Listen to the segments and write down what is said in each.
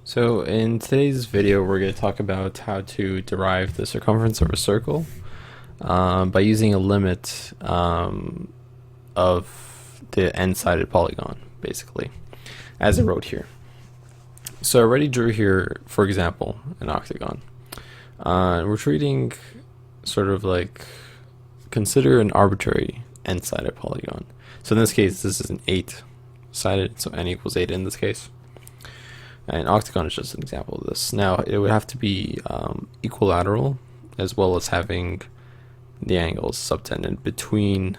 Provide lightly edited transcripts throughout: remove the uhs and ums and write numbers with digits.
So in today's video, we're going to talk about how to derive the circumference of a circle by using a limit of the n-sided polygon, basically, as I wrote here. So I already drew here, for example, an octagon. We're treating sort of like, consider an arbitrary n-sided polygon. So in this case, this is an 8-sided, so n equals 8 in this case. An octagon is just an example of this. Now, it would have to be equilateral, as well as having the angles subtended between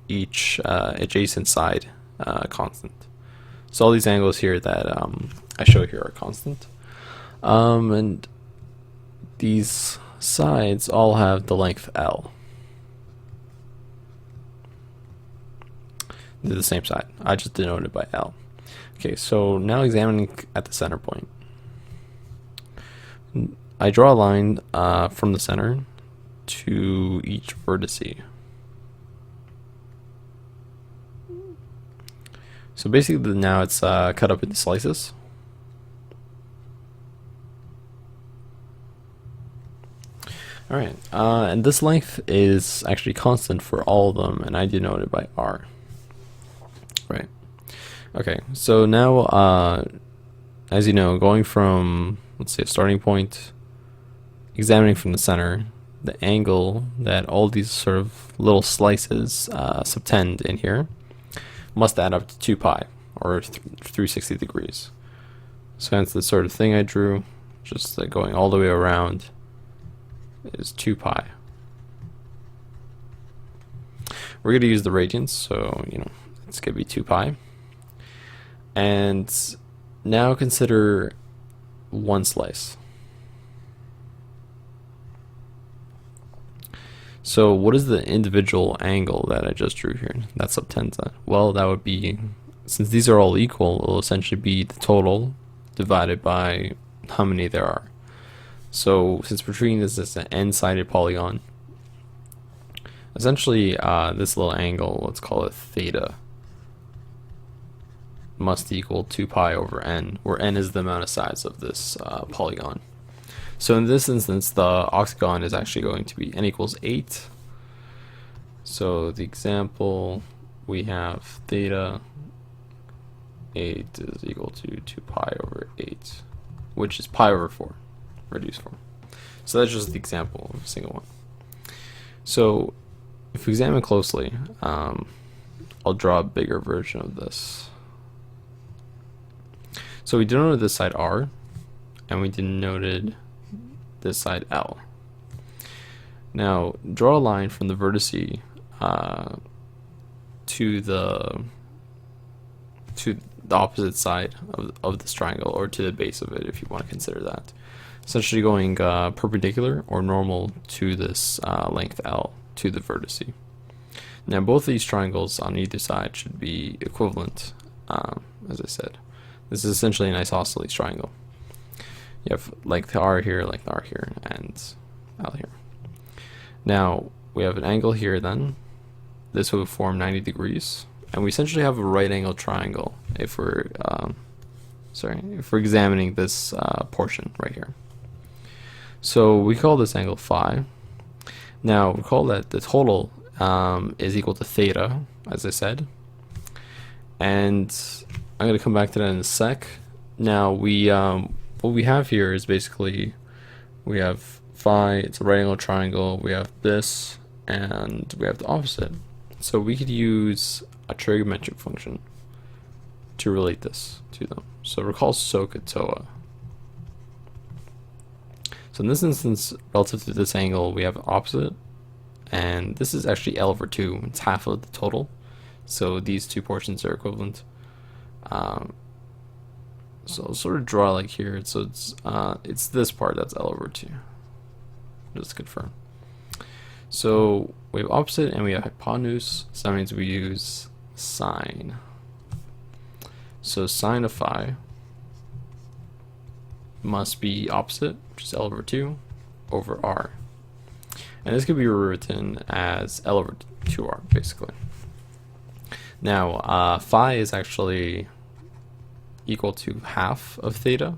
each adjacent side constant. So all these angles here that I show here are constant. And these sides all have the length L. They're the same side. I just denoted it by L. Okay, so now examining at the center point. I draw a line from the center to each vertice. So basically now it's cut up into slices. Alright, and this length is actually constant for all of them, and I denote it by R. Right. Okay, so now, as you know, going from, let's say, a starting point, examining from the center, the angle that all these sort of little slices subtend in here must add up to 2 pi, or 360 degrees. So hence the sort of thing I drew, just like going all the way around, is 2 pi. We're going to use the radians, so, it's going to be 2 pi. And now consider one slice. So what is the individual angle that I just drew here that subtends that? Well, that would be, since these are all equal, it will essentially be the total divided by how many there are. So since we're treating this as an n-sided polygon, essentially this little angle, let's call it theta, must equal 2 pi over n, where n is the amount of sides of this polygon. So in this instance, the octagon is actually going to be n equals 8. So the example, we have theta 8 is equal to 2 pi over 8, which is pi over 4, reduced form. So that's just the example of a single one. So if we examine closely, I'll draw a bigger version of this. So we denoted this side R, and we denoted this side L. Now, draw a line from the vertice to the opposite side of this triangle, or to the base of it, if you want to consider that. Essentially going perpendicular or normal to this length L to the vertice. Now, both of these triangles on either side should be equivalent, as I said. This is essentially an isosceles triangle. You have length R here, and L here. Now, we have an angle here then. This will form 90 degrees. And we essentially have a right angle triangle if we're, examining this portion right here. So we call this angle phi. Now, recall that the total is equal to theta, as I said. And I'm going to come back to that in a sec. Now, what we have here is basically, we have phi, it's a right angle triangle, we have this, and we have the opposite. So we could use a trigonometric function to relate this to them. So recall SOHCAHTOA. So in this instance, relative to this angle, we have opposite, and this is actually L over 2. It's half of the total. So these two portions are equivalent. So I'll sort of draw like here. So it's this part that's L over 2. Just to confirm. So we have opposite and we have hypotenuse. So that means we use sine. So sine of phi must be opposite, which is L over 2, over R. And this could be rewritten as L over 2R, basically. Now, phi is actually equal to half of theta.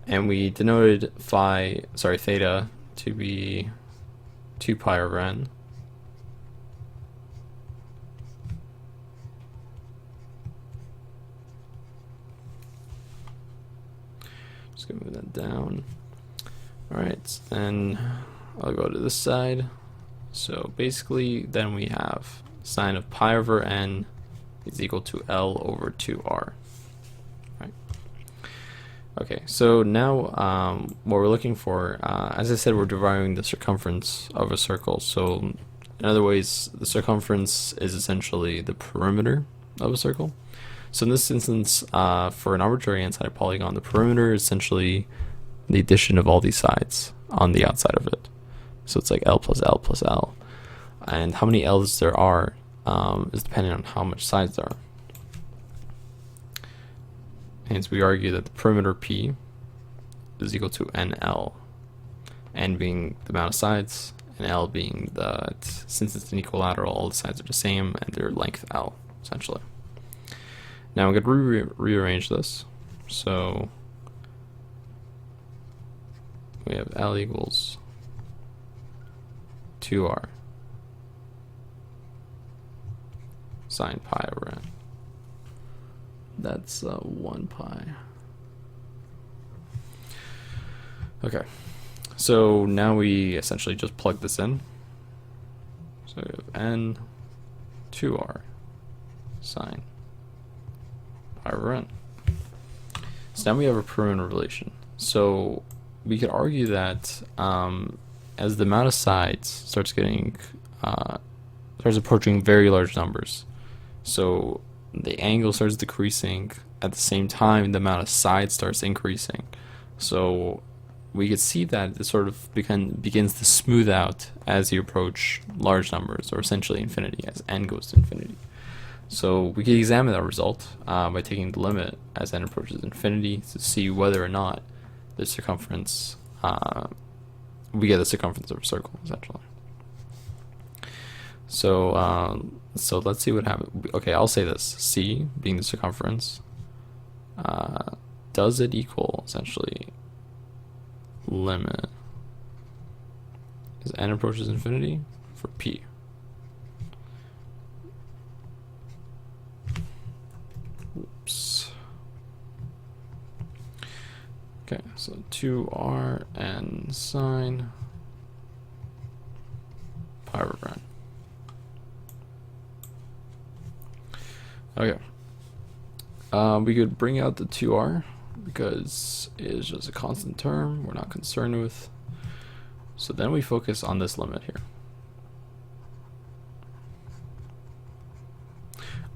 And we denoted theta to be 2 pi over n. Just gonna move that down. Alright, then I'll go to this side. So basically then we have sine of pi over n is equal to L over 2r. Right. Okay, so now what we're looking for, as I said, we're deriving the circumference of a circle. So in other ways, the circumference is essentially the perimeter of a circle. So in this instance, for an arbitrary n-sided polygon, the perimeter is essentially the addition of all these sides on the outside of it. So it's like L plus L plus L. And how many L's there are is depending on how much sides there are. Hence we argue that the perimeter P is equal to NL. N being the amount of sides, and L being since it's an equilateral, all the sides are the same, and their length L, essentially. Now I'm going to rearrange this. So we have L equals 2r sine pi over n. That's 1 pi. Okay, so now we essentially just plug this in. So we have n 2r sine pi over n. So now we have a perimeter relation. So we could argue that as the amount of sides starts approaching very large numbers, so the angle starts decreasing at the same time the amount of sides starts increasing. So we could see that it sort of begins to smooth out as you approach large numbers, or essentially infinity, as n goes to infinity. So we can examine that result by taking the limit as n approaches infinity to see whether or not the circumference, we get the circumference of a circle, essentially. So so let's see what happens. Okay, I'll say this. C being the circumference, does it equal essentially limit as n approaches infinity for P? Oops. Okay, so 2r n sine pi over n. Okay. We could bring out the 2r because it is just a constant term we're not concerned with. So then we focus on this limit here.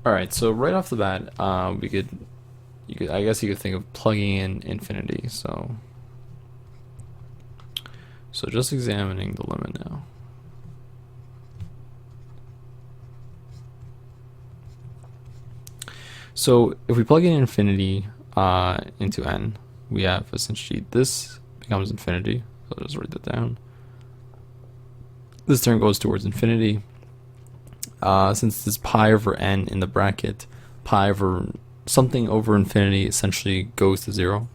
Alright, so right off the bat, I guess you could think of plugging in infinity. So just examining the limit now. So if we plug in infinity into n, we have essentially this becomes infinity. So I'll just write that down. This term goes towards infinity. Since this pi over n in the bracket, pi over something over infinity essentially goes to 0.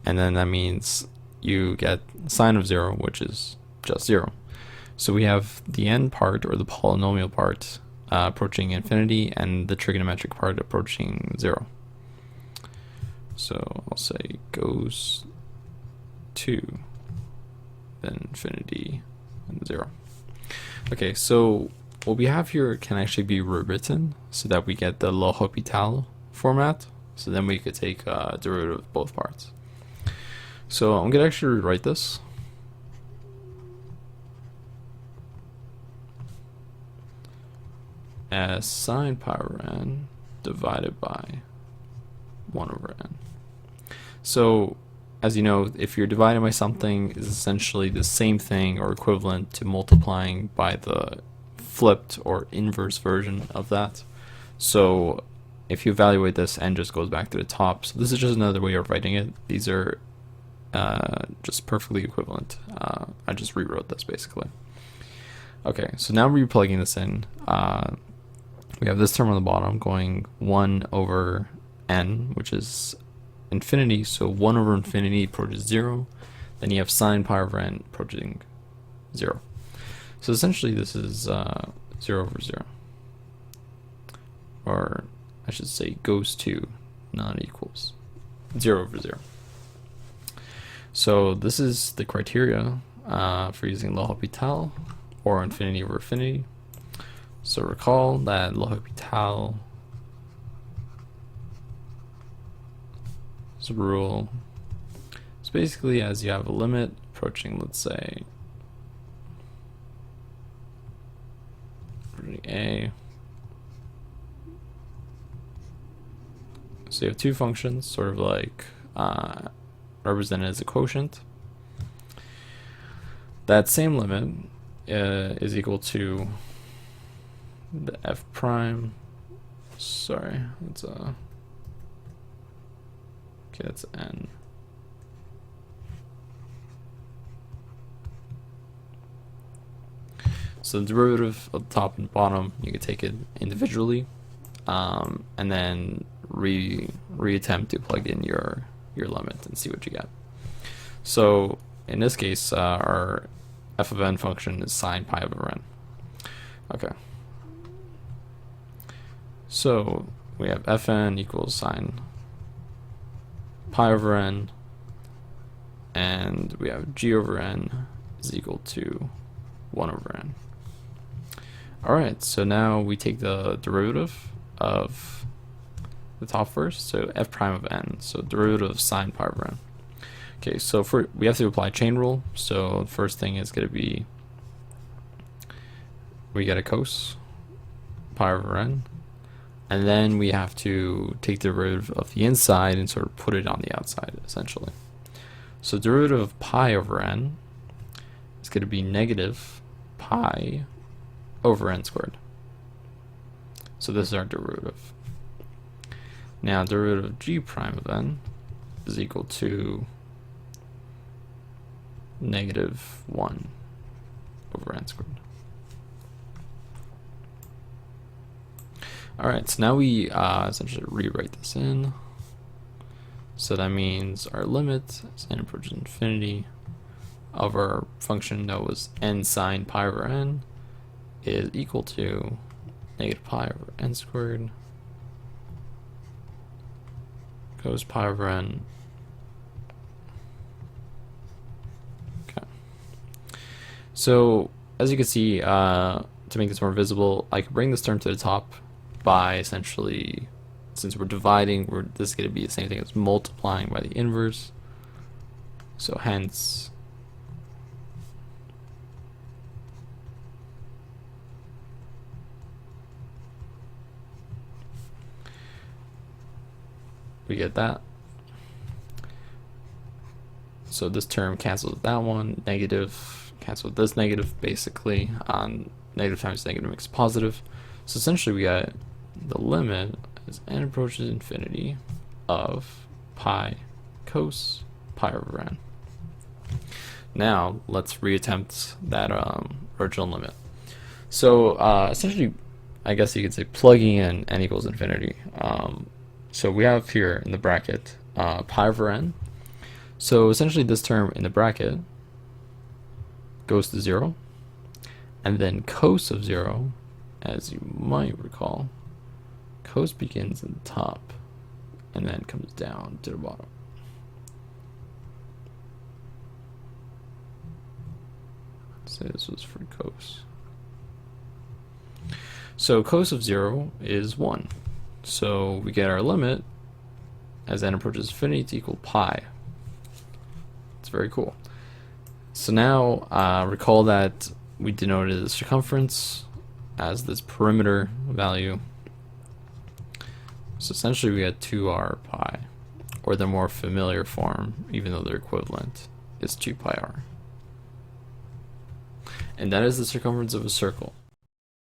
And then that means you get sine of 0, which is just 0. So we have the n part, or the polynomial part, approaching infinity, and the trigonometric part approaching 0. So I'll say goes to, then infinity, and 0. Okay, so what we have here can actually be rewritten so that we get the L'Hopital format. So then we could take derivative of both parts. So I'm going to actually rewrite this. As sine pi over n divided by 1 over n. So as you know, if you're dividing by something, is essentially the same thing or equivalent to multiplying by the flipped or inverse version of that. So if you evaluate this, n just goes back to the top. So this is just another way of writing it. These are just perfectly equivalent. I just rewrote this basically. Okay, so now we're plugging this in. we have this term on the bottom going 1 over n, which is infinity, so 1 over infinity approaches 0. Then you have sine pi over n approaching 0. So essentially this is 0 over 0. Or I should say goes to non-equals 0 over 0. So this is the criteria for using L'Hopital or infinity over infinity. So recall that L'Hopital's rule is basically as you have a limit approaching, let's say, a. So you have two functions, sort of like represented as a quotient. That same limit is equal to the f prime. Sorry, it's okay, that's n. So the derivative of the top and bottom, you can take it individually, and then reattempt to plug in your limit and see what you get. So in this case, our f of n function is sine pi over n. Okay. So we have fn equals sine pi over n, and we have g over n is equal to 1 over n. Alright, so now we take the derivative of the top first, so f prime of n, so derivative of sine pi over n. Okay, so we have to apply chain rule, so the first thing is going to be we get a cos pi over n, and then we have to take the derivative of the inside and sort of put it on the outside, essentially. So derivative of pi over n is going to be negative pi over n squared. So this is our derivative. Now derivative of g prime of n is equal to negative 1 over n squared. Alright, so now we essentially rewrite this in. So that means our limit as n approaches infinity of our function that was n sine pi over n is equal to negative pi over n squared cos pi over n. Okay. So as you can see, to make this more visible, I could bring this term to the top by essentially, since we're dividing, this is going to be the same thing as multiplying by the inverse. So hence we get that. So this term cancels with that one, negative cancels with this negative, basically. Negative times negative makes positive. So essentially we got the limit as n approaches infinity of pi cos pi over n. Now let's reattempt that original limit. So essentially, I guess you could say plugging in n equals infinity. So we have here in the bracket pi over n. So essentially this term in the bracket goes to 0, and then cos of 0, as you might recall, cos begins at the top and then comes down to the bottom. So this was for cos. So cos of 0 is 1. So we get our limit as n approaches infinity to equal pi. It's very cool. So now recall that we denoted the circumference as this perimeter value. So essentially we had 2r pi, or the more familiar form, even though they're equivalent, is 2 pi r. And that is the circumference of a circle.